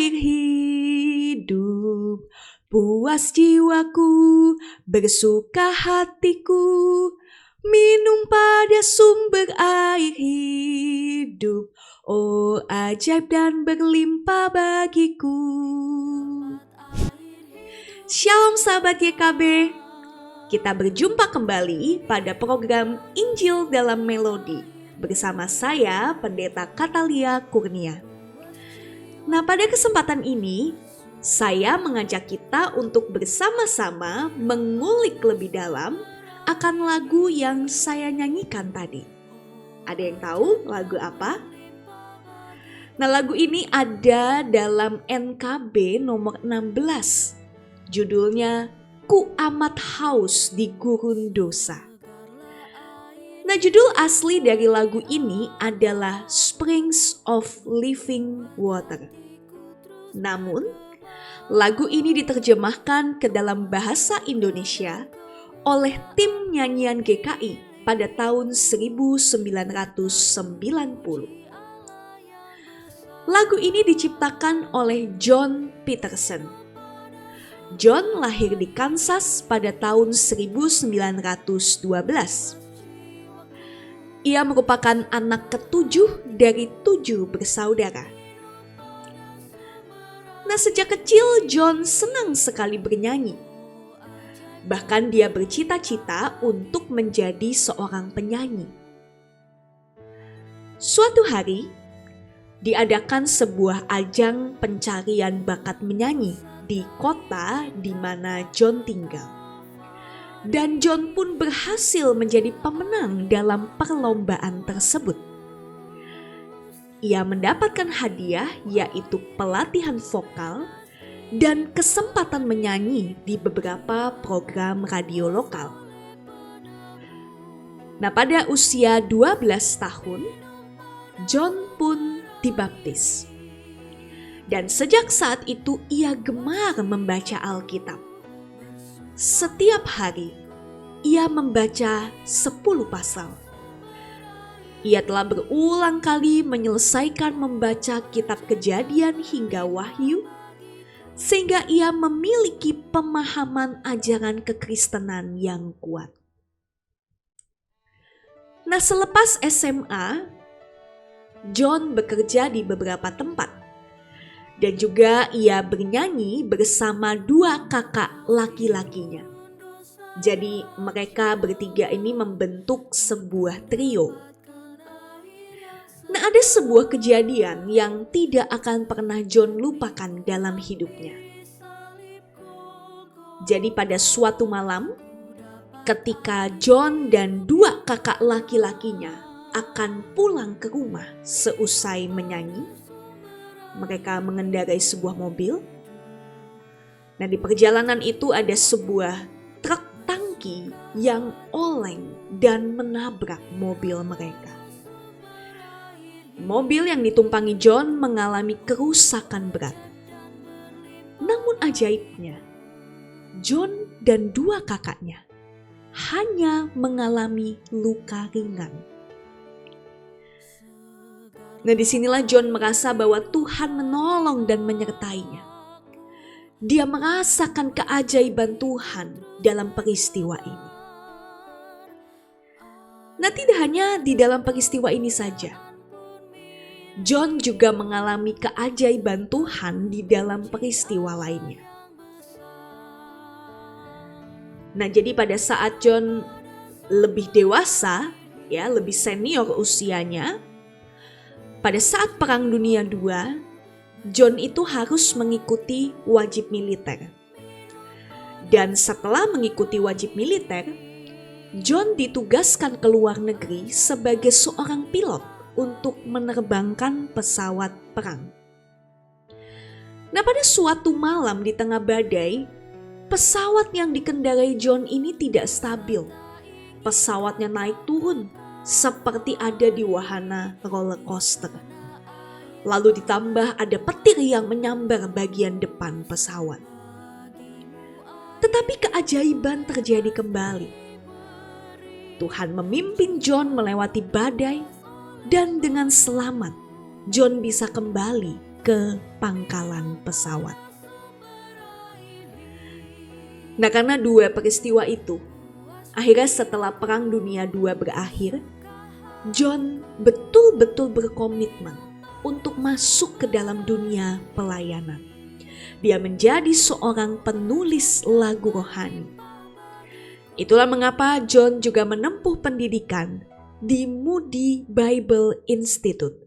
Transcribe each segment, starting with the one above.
air hidup, puas jiwaku, bersuka hatiku, minum pada sumber air hidup, oh ajaib dan berlimpah bagiku. Shalom sahabat YKB, kita berjumpa kembali pada program Injil dalam Melodi bersama saya Pendeta Katalia Kurnia. Nah, pada kesempatan ini saya mengajak kita untuk bersama-sama mengulik lebih dalam akan lagu yang saya nyanyikan tadi. Ada yang tahu lagu apa? Nah, lagu ini ada dalam NKB nomor 16. Judulnya Ku Amat Haus di Gurun Dosa. Nah, judul asli dari lagu ini adalah Springs of Living Water. Namun, lagu ini diterjemahkan ke dalam bahasa Indonesia oleh tim nyanyian GKI pada tahun 1990. Lagu ini diciptakan oleh John Peterson. John lahir di Kansas pada tahun 1912. Ia merupakan anak ketujuh dari 7 bersaudara. Nah, sejak kecil John senang sekali bernyanyi. Bahkan dia bercita-cita untuk menjadi seorang penyanyi. Suatu hari, diadakan sebuah ajang pencarian bakat menyanyi di kota di mana John tinggal. Dan John pun berhasil menjadi pemenang dalam perlombaan tersebut. Ia mendapatkan hadiah yaitu pelatihan vokal dan kesempatan menyanyi di beberapa program radio lokal. Nah, pada usia 12 tahun, John pun dibaptis. Dan sejak saat itu ia gemar membaca Alkitab. Setiap hari ia membaca 10 pasal. Ia telah berulang kali menyelesaikan membaca kitab Kejadian hingga Wahyu, sehingga ia memiliki pemahaman ajaran kekristenan yang kuat. Nah, selepas SMA, John bekerja di beberapa tempat. Dan juga ia bernyanyi bersama 2 kakak laki-lakinya. Jadi mereka bertiga ini membentuk sebuah trio. Nah, ada sebuah kejadian yang tidak akan pernah John lupakan dalam hidupnya. Jadi pada suatu malam, ketika John dan 2 kakak laki-lakinya akan pulang ke rumah seusai menyanyi, mereka mengendarai sebuah mobil. Nah, di perjalanan itu ada sebuah truk tangki yang oleng dan menabrak mobil mereka. Mobil yang ditumpangi John mengalami kerusakan berat. Namun ajaibnya, John dan 2 kakaknya hanya mengalami luka ringan. Nah, disinilah John merasa bahwa Tuhan menolong dan menyertainya. Dia merasakan keajaiban Tuhan dalam peristiwa ini. Nah, tidak hanya di dalam peristiwa ini saja. John juga mengalami keajaiban Tuhan di dalam peristiwa lainnya. Nah, jadi pada saat John lebih dewasa, lebih senior usianya, pada saat Perang Dunia II, John itu harus mengikuti wajib militer. Dan setelah mengikuti wajib militer, John ditugaskan ke luar negeri sebagai seorang pilot untuk menerbangkan pesawat perang. Nah, pada suatu malam di tengah badai, pesawat yang dikendarai John ini tidak stabil. Pesawatnya naik turun seperti ada di wahana roller coaster. Lalu ditambah ada petir yang menyambar bagian depan pesawat. Tetapi keajaiban terjadi kembali. Tuhan memimpin John melewati badai dan dengan selamat John bisa kembali ke pangkalan pesawat. Nah, karena dua peristiwa itu, akhirnya setelah Perang Dunia II berakhir, John betul-betul berkomitmen untuk masuk ke dalam dunia pelayanan. Dia menjadi seorang penulis lagu rohani. Itulah mengapa John juga menempuh pendidikan di Moody Bible Institute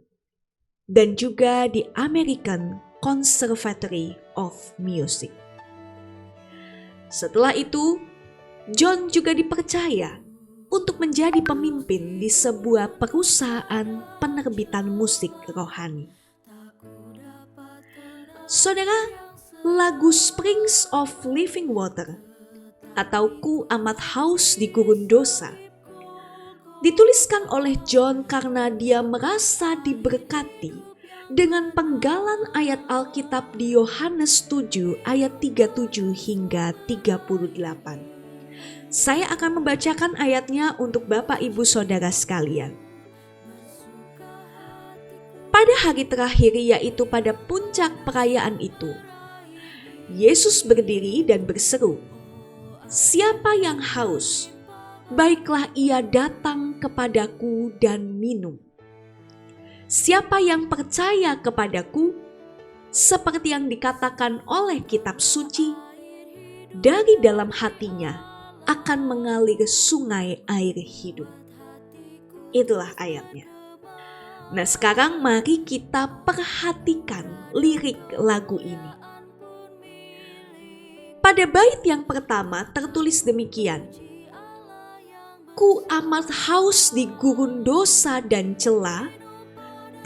dan juga di American Conservatory of Music. Setelah itu, John juga dipercaya untuk menjadi pemimpin di sebuah perusahaan penerbitan musik rohani. Saudara, lagu Springs of Living Water atau Ku Amat Haus di Gurun Dosa dituliskan oleh John karena dia merasa diberkati dengan penggalan ayat Alkitab di Yohanes 7 ayat 37 hingga 38. Saya akan membacakan ayatnya untuk Bapak Ibu Saudara sekalian. Pada hari terakhir, yaitu pada puncak perayaan itu, Yesus berdiri dan berseru, "Siapa yang haus, baiklah ia datang kepadaku dan minum. Siapa yang percaya kepadaku, seperti yang dikatakan oleh kitab suci, dari dalam hatinya akan mengalir sungai air hidup." Itulah ayatnya. Nah, sekarang mari kita perhatikan lirik lagu ini. Pada bait yang pertama tertulis demikian, "Ku amat haus di gurun dosa dan celah,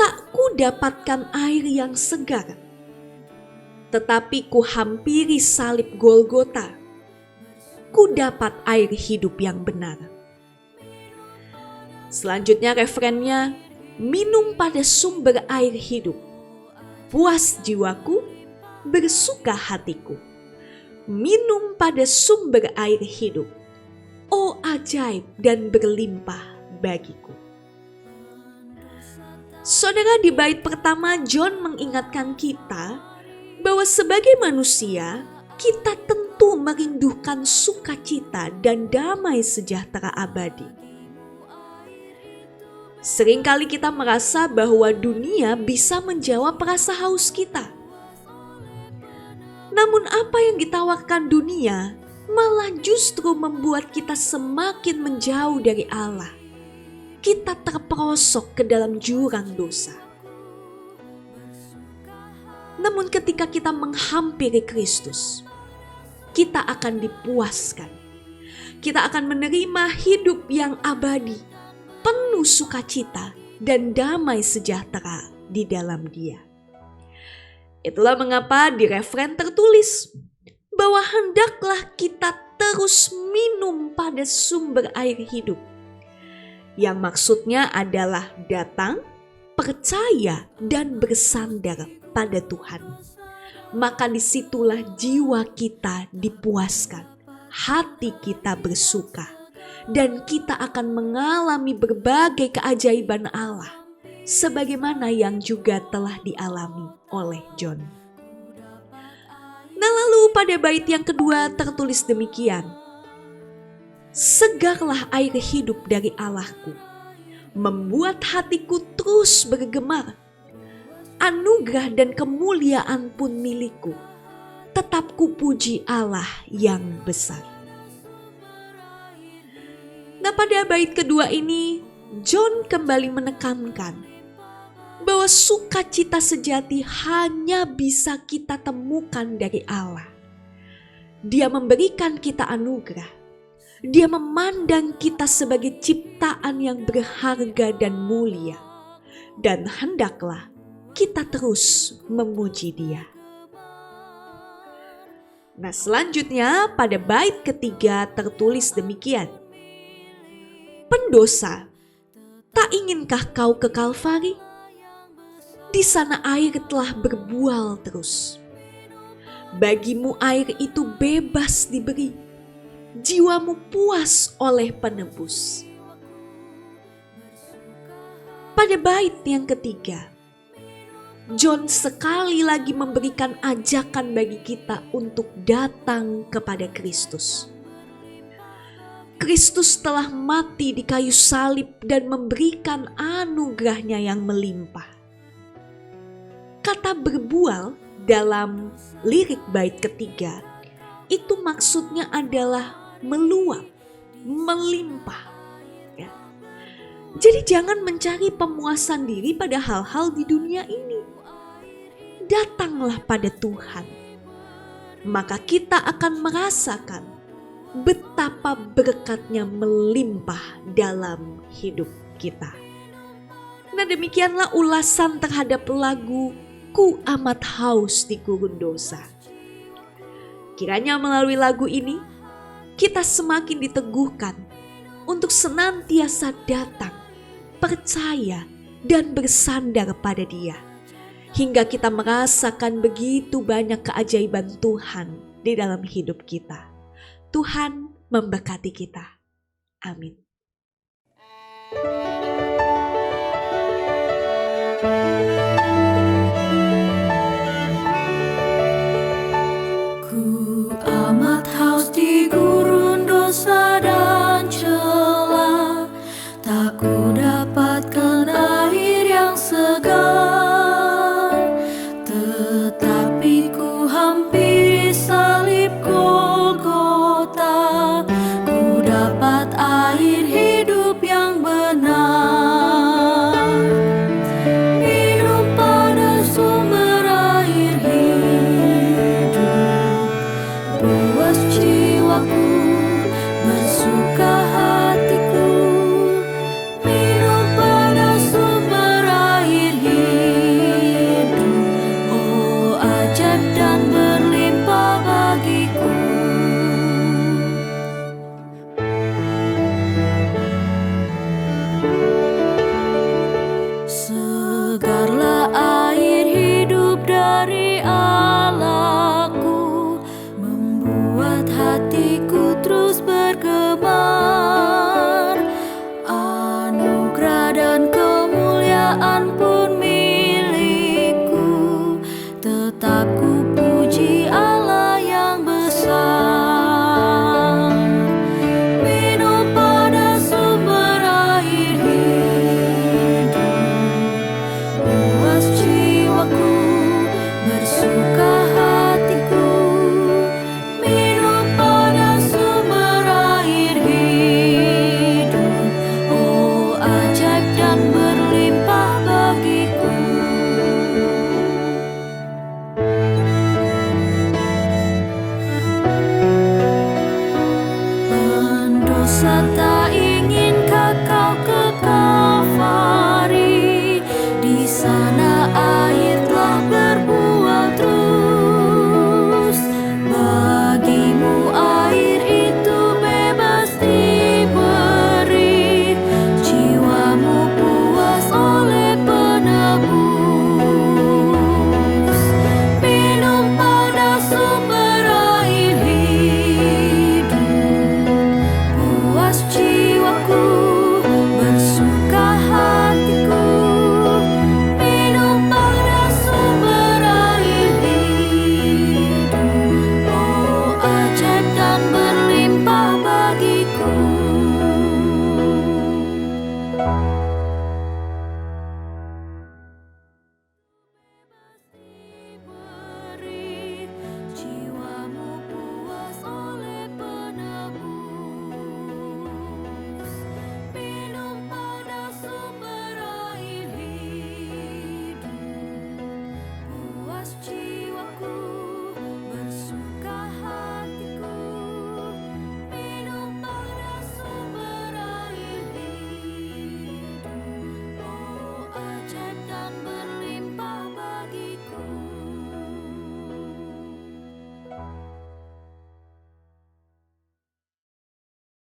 tak ku dapatkan air yang segar. Tetapi ku hampiri salib Golgota, ku dapat air hidup yang benar." Selanjutnya referennya, "Minum pada sumber air hidup, puas jiwaku, bersuka hatiku. Minum pada sumber air hidup, oh ajaib dan berlimpah bagiku." Saudara, di bait pertama John mengingatkan kita bahwa sebagai manusia kita tentu merindukan sukacita dan damai sejahtera abadi. Seringkali kita merasa bahwa dunia bisa menjawab rasa haus kita. Namun apa yang ditawarkan dunia malah justru membuat kita semakin menjauh dari Allah. Kita terperosok ke dalam jurang dosa. Namun ketika kita menghampiri Kristus, kita akan dipuaskan. Kita akan menerima hidup yang abadi, penuh sukacita dan damai sejahtera di dalam Dia. Itulah mengapa di referen tertulis bahwa hendaklah kita terus minum pada sumber air hidup. Yang maksudnya adalah datang, percaya dan bersandar pada Tuhan. Maka disitulah jiwa kita dipuaskan, hati kita bersuka, dan kita akan mengalami berbagai keajaiban Allah, sebagaimana yang juga telah dialami oleh John. Nah, lalu pada bait yang kedua tertulis demikian, "Segarlah air hidup dari Allahku, membuat hatiku terus bergemar. Anugerah dan kemuliaan pun milikku, tetap kupuji Allah yang besar." Nah, pada bait kedua ini John kembali menekankan bahwa sukacita sejati hanya bisa kita temukan dari Allah. Dia memberikan kita anugerah. Dia memandang kita sebagai ciptaan yang berharga dan mulia. Dan hendaklah kita terus memuji Dia. Nah, selanjutnya pada bait ketiga tertulis demikian, "Pendosa, tak inginkah kau ke Kalvari? Di sana air telah berbual terus. Bagimu air itu bebas diberi, jiwamu puas oleh penebus." Pada bait yang ketiga, John sekali lagi memberikan ajakan bagi kita untuk datang kepada Kristus. Kristus telah mati di kayu salib dan memberikan anugerahnya yang melimpah. Kata berbual dalam lirik bait ketiga itu maksudnya adalah meluap, melimpah. Ya. Jadi jangan mencari pemuasan diri pada hal-hal di dunia ini. Datanglah pada Tuhan, maka kita akan merasakan betapa berkatnya melimpah dalam hidup kita. Nah, demikianlah ulasan terhadap lagu Ku Amat Haus di Gurun Dosa. Kiranya melalui lagu ini kita semakin diteguhkan untuk senantiasa datang, percaya dan bersandar pada Dia, hingga kita merasakan begitu banyak keajaiban Tuhan di dalam hidup kita. Tuhan memberkati kita. Amin. Ku amat haus di gurun dosa dan celah, tak ku dapatkan air